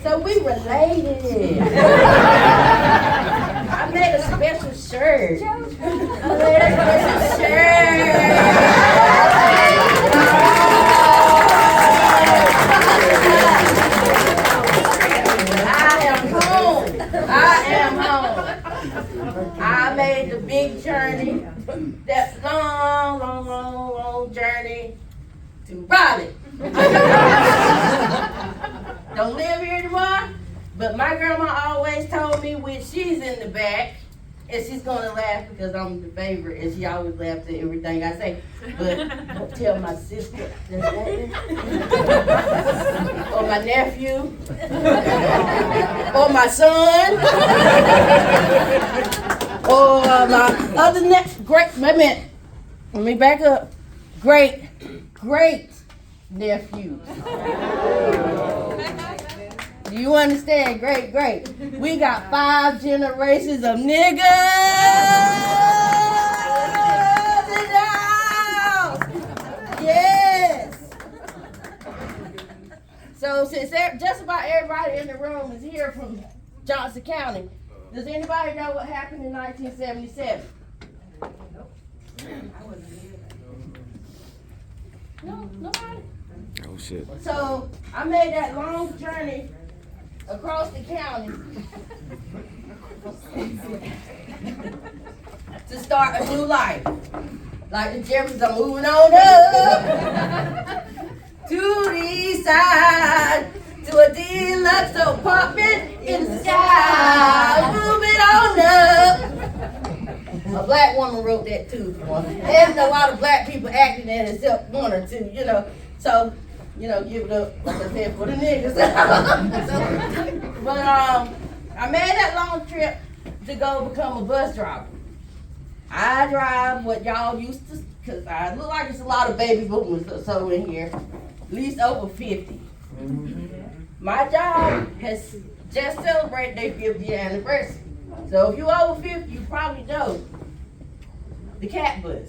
So we related. I made a special shirt. I am home. I made the big journey, that long journey to Raleigh. Don't live here anymore, but my grandma always told me when she's in the back, and she's gonna laugh because I'm the favorite, and she always laughs at everything I say. But don't tell my sister or my nephew or my son or my other great. Wait a minute. Let me back up. Great nephews. Do you understand? Great. We got 5 generations of niggas in the house. Yes. So since just about everybody in the room is here from Johnston County, does anybody know what happened in 1977? No, nobody. Oh shit. So I made that long journey across the county to start a new life. Like the Jeffersons are moving on up to the east side, to a deluxe apartment in the sky. Moving on up. A black woman wrote that too. There's a lot of black people acting in it except one or two, So, give it up, like I said, for the niggas. But I made that long trip to go become a bus driver. I drive what y'all used to, because I look like it's a lot of baby boomers or so in here, at least over 50. My job has just celebrated their 50th anniversary. So if you're over 50, you probably know the cat bus.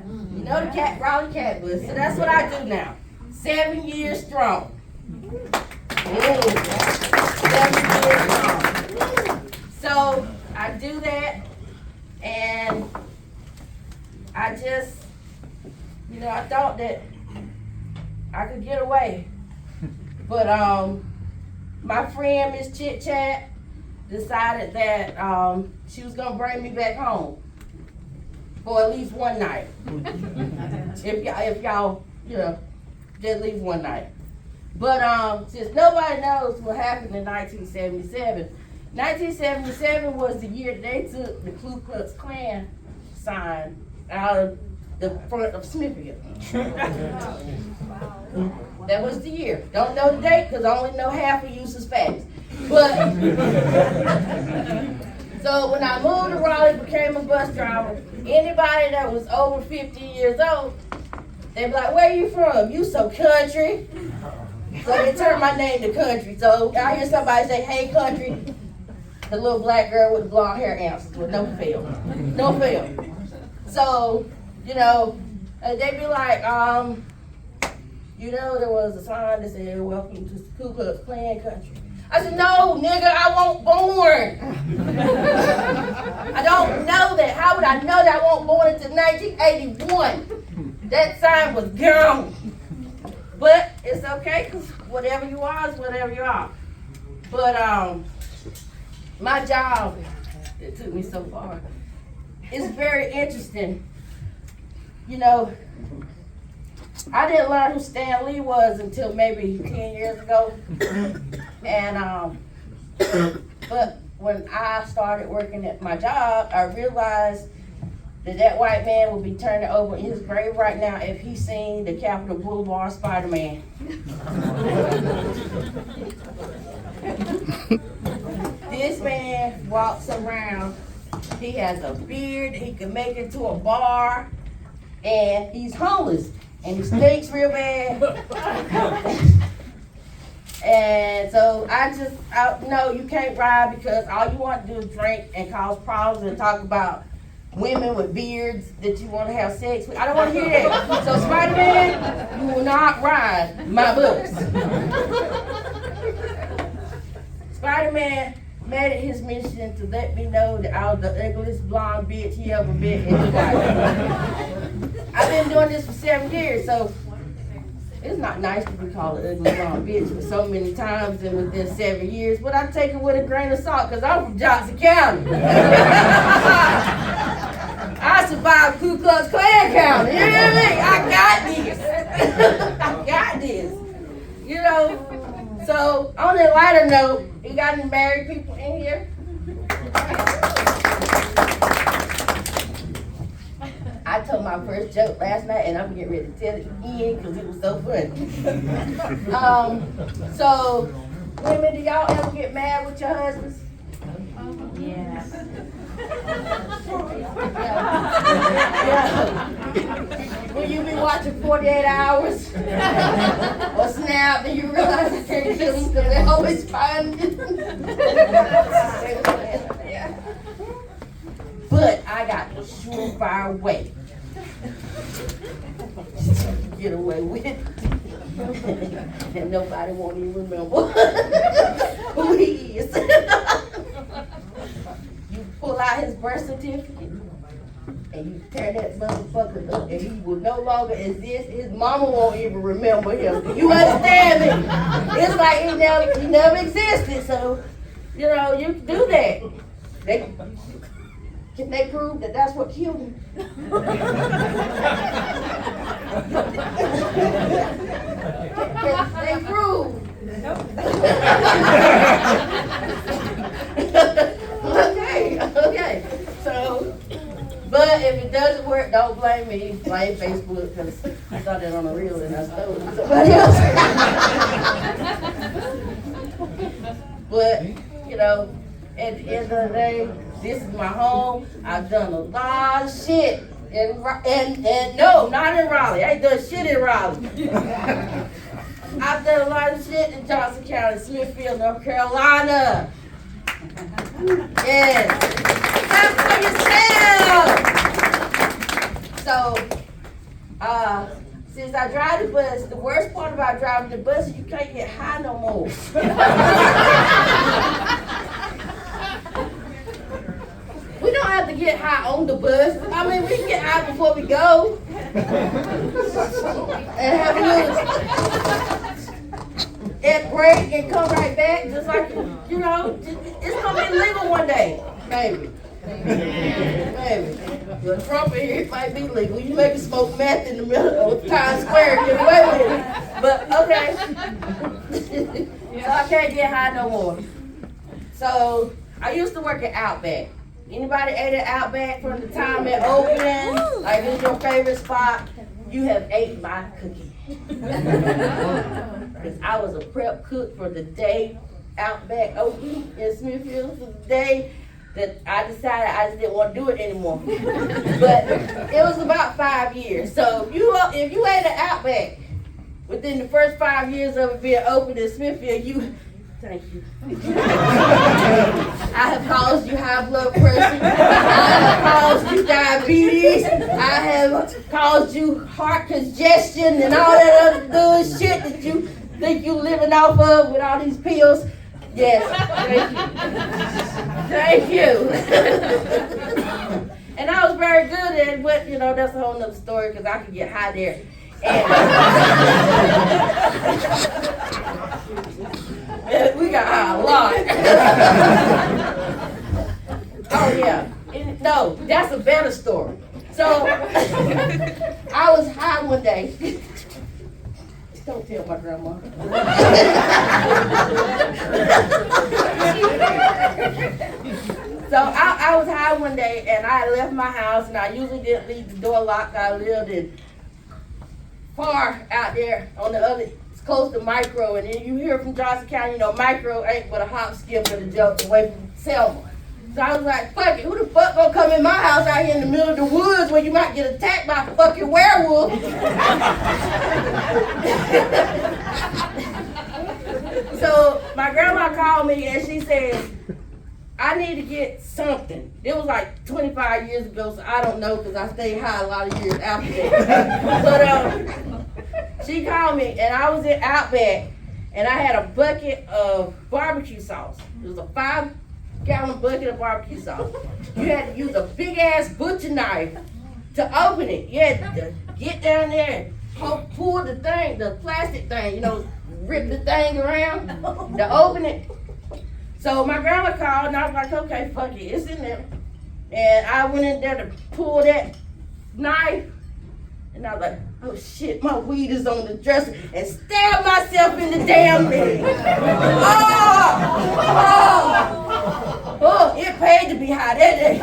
You know the Raleigh cat bus. So that's what I do now. 7 years strong. 7 years strong. So I do that, and I just, I thought that I could get away. But my friend Miss Chit Chat decided that she was gonna bring me back home for at least one night. if y'all, just at least one night. But since nobody knows what happened in 1977, 1977 was the year they took the Ku Klux Klan sign out of the front of Smithfield. That was the year. Don't know the date because I only know half of you suspects. But so when I moved to Raleigh, became a bus driver, anybody that was over 50 years old, they'd be like, "Where you from? You so country." So they turned my name to Country. So I hear somebody say, "Hey, Country," the little black girl with the blonde hair answers with no fail. So, they'd be like, there was a sign that said, "Welcome to Ku Klux Klan country." I said, "No, nigga, I wasn't born." I don't know that. How would I know that I wasn't born until 1981? That sign was gone. But it's okay, because whatever you are is whatever you are. But my job, it took me so far, it's very interesting. I didn't learn who Stan Lee was until maybe 10 years ago. And but when I started working at my job, I realized that white man would be turning over in his grave right now if he seen the Capitol Boulevard Spider-Man. This man walks around, he has a beard, he can make it to a bar, and he's homeless, and he stinks real bad. And so I no, you can't ride because all you want to do is drink and cause problems and talk about women with beards that you want to have sex with. I don't want to hear that. So Spider-Man, you will not ride my bus. Spider-Man made it his mission to let me know that I was the ugliest blonde bitch he ever met in his life. I've been doing this for 7 years, so it's not nice to be called an ugly blonde bitch for so many times and within 7 years, but I take it with a grain of salt because I'm from Johnston County. I survived Ku Klux Klan County, you hear me? I got this. I got this. You know, so on a lighter note, you got any married people in here? I told my first joke last night, and I'm getting ready to tell it again because it was so funny. So, women, do y'all ever get mad with your husbands? Yeah. Yeah. Will you be watching 48 Hours? Or Snap, and you realize I can't kill them because they always find it. But I got the surefire way to get away with it. And nobody won't even remember who he is. You pull out his birth certificate and you tear that motherfucker up and he will no longer exist. His mama won't even remember him. Do you understand me? It's like he never existed. So, you know, you can do that. Can they prove that that's what killed him? Can they prove? Okay. So, but if it doesn't work, don't blame me. Blame Facebook because I saw that on a reel and I stole it from somebody else. But, you know, at the end of the day, this is my home. I've done a lot of shit. And no, not in Raleigh. I ain't done shit in Raleigh. I've done a lot of shit in Johnston County, Smithfield, North Carolina. Yes. Clap for yourself. So, since I drive the bus, the worst part about driving the bus is you can't get high no more. We don't have to get high on the bus. I mean, we can get high before we go. And have a little and break and come right back, just like, you know, it's gonna be legal one day, maybe. Maybe. The Trump in here, it might be legal. You make it smoke meth in the middle of Times Square and get away with it. But okay. So I can't get high no more. So I used to work at Outback. Anybody ate at Outback from the time it opened? Like, this is your favorite spot? You have ate my cookie. Because I was a prep cook for the day Outback opened in Smithfield, for the day that I decided I just didn't want to do it anymore. But it was about 5 years. So if you ate at Outback within the first 5 years of it being opened in Smithfield, thank you. I have caused you high blood pressure. I have caused you diabetes. I have caused you heart congestion and all that other good shit that you think you're living off of with all these pills. Yes, thank you. And I was very good at it, but you know, that's a whole nother story because I could get high there. And we got high a lot. Oh yeah. No, that's a better story. So I was high one day. Don't tell my grandma. So I was high one day and I left my house and I usually didn't leave the door locked. I lived in far out there on the other, it's close to Micro, and then you hear from Johnston County, you know, Micro ain't but a hop, skip, and a jump away from Selma. So I was like, fuck it, who the fuck gonna come in my house out here in the middle of the woods where you might get attacked by a fucking werewolf? So my grandma called me and she said, I need to get something. It was like 25 years ago, so I don't know because I stayed high a lot of years after that. But she called me, and I was in Outback, and I had a bucket of barbecue sauce. It was a 5-gallon bucket of barbecue sauce. You had to use a big-ass butcher knife to open it. You had to get down there and pull the thing, the plastic thing, you know, rip the thing around to open it. So my grandma called, and I was like, okay, fuck it, it's in there. And I went in there to pull that knife, and I was like, oh shit, my weed is on the dresser, and stabbed myself in the damn leg. Oh, it paid to be high that day.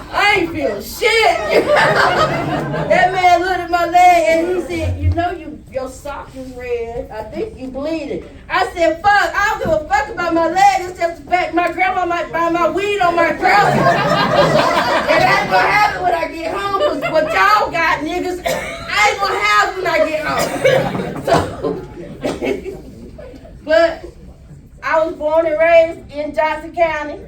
I ain't feel shit. That man looked at my leg and he said, you know your sock is red. I think you bleeding. I said, fuck, I don't give a fuck about my leg except the fact my grandma might find my weed on my dresser. And that's gonna happen when I get home, because what y'all got, niggas, I ain't gonna have when I get home. But I was born and raised in Johnston County.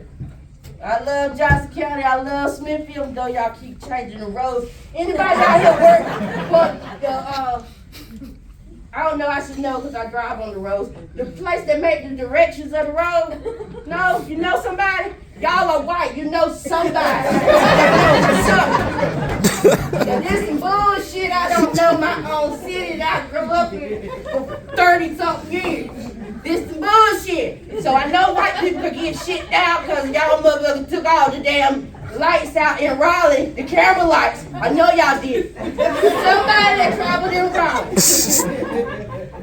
I love Johnston County. I love Smithfield, though y'all keep changing the roads. Anybody out here work for the, I don't know, I should know because I drive on the roads. The place that make the directions of the road? No? You know somebody? Y'all are white. You know somebody. Now, this some bullshit. I don't know my own city that I grew up in for 30-something years. This some bullshit. So I know white people could get shit out because y'all motherfuckers took all the damn lights out in Raleigh, the camera lights. I know y'all did. Somebody that traveled in Raleigh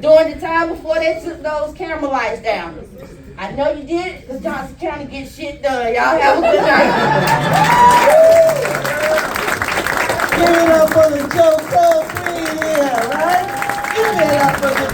during the time before they took those camera lights down. I know you did it because Johnston County gets shit done. Y'all have a good night. Give it up for the Joe Cole Queen here, right? Give it up for the